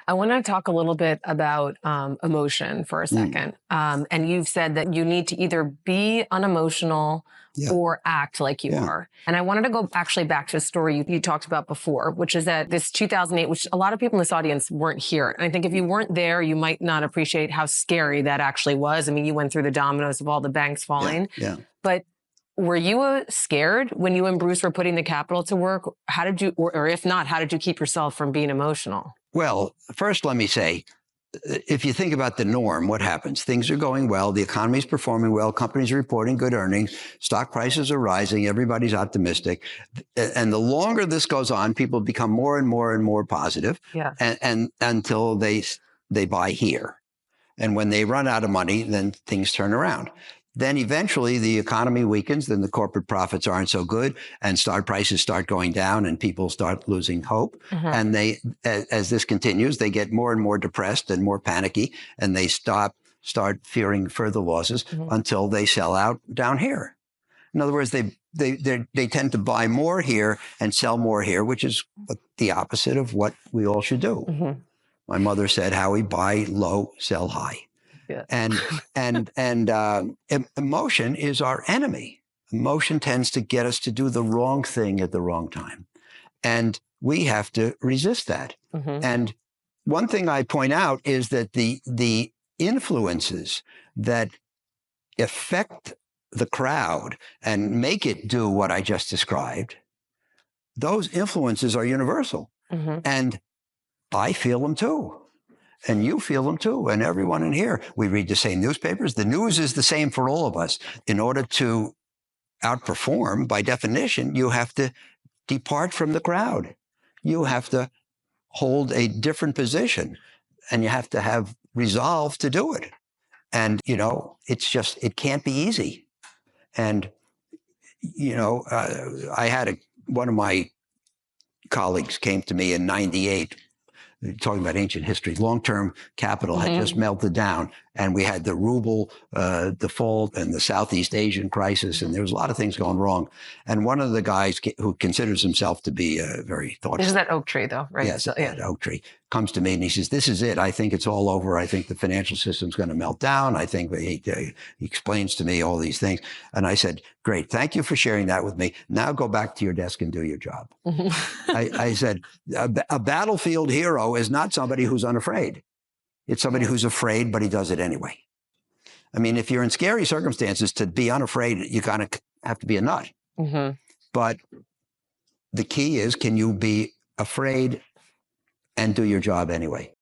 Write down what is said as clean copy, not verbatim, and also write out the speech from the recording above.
I want to talk a little bit about emotion for a second. And you've said that you need to either be unemotional or act like you are. And I wanted to go actually back to a story you talked about before, which is that this 2008, which a lot of people in this audience weren't here. And I think if you weren't there, you might not appreciate how scary that actually was. I mean, you went through the dominoes of all the banks falling. But were you scared when you and Bruce were putting the capital to work? How did you, or if not, how did you keep yourself from being emotional? Well, first, let me say, if you think about the norm, what happens? Things are going well. The economy is performing well. Companies are reporting good earnings. Stock prices are rising. Everybody's optimistic. And the longer this goes on, people become more and more and more positive. And until they buy here. And when they run out of money, then things turn around. Then eventually the economy weakens, then the corporate profits aren't so good, and stock prices start going down, and people start losing hope. And as this continues, they get more and more depressed and more panicky, and they start fearing further losses until they sell out down here. In other words, they tend to buy more here and sell more here, which is the opposite of what we all should do. My mother said, Howie, buy low, sell high. And emotion is our enemy. Emotion tends to get us to do the wrong thing at the wrong time. And we have to resist that. And one thing I point out is that the influences that affect the crowd and make it do what I just described, those influences are universal. And I feel them too. And you feel them too, and everyone in here. We read the same newspapers. The news is the same for all of us. In order to outperform, by definition, you have to depart from the crowd. You have to hold a different position, and you have to have resolve to do it. And, you know, it can't be easy. And, you know, I had one of my colleagues came to me in '98, talking about ancient history. Long-term capital had just melted down, and we had the ruble default and the Southeast Asian crisis, and there was a lot of things going wrong. And one of the guys who considers himself to be very thoughtful. This is at Oaktree, though, right? Yes, at Oaktree. Comes to me and he says, this is it. I think it's all over. I think the financial system's going to melt down. I think he explains to me all these things. And I said, great. Thank you for sharing that with me. Now go back to your desk and do your job. I said, a battlefield hero is not somebody who's unafraid. It's somebody who's afraid, but he does it anyway. I mean, if you're in scary circumstances, to be unafraid, you kind of have to be a nut. But the key is, can you be afraid and do your job anyway?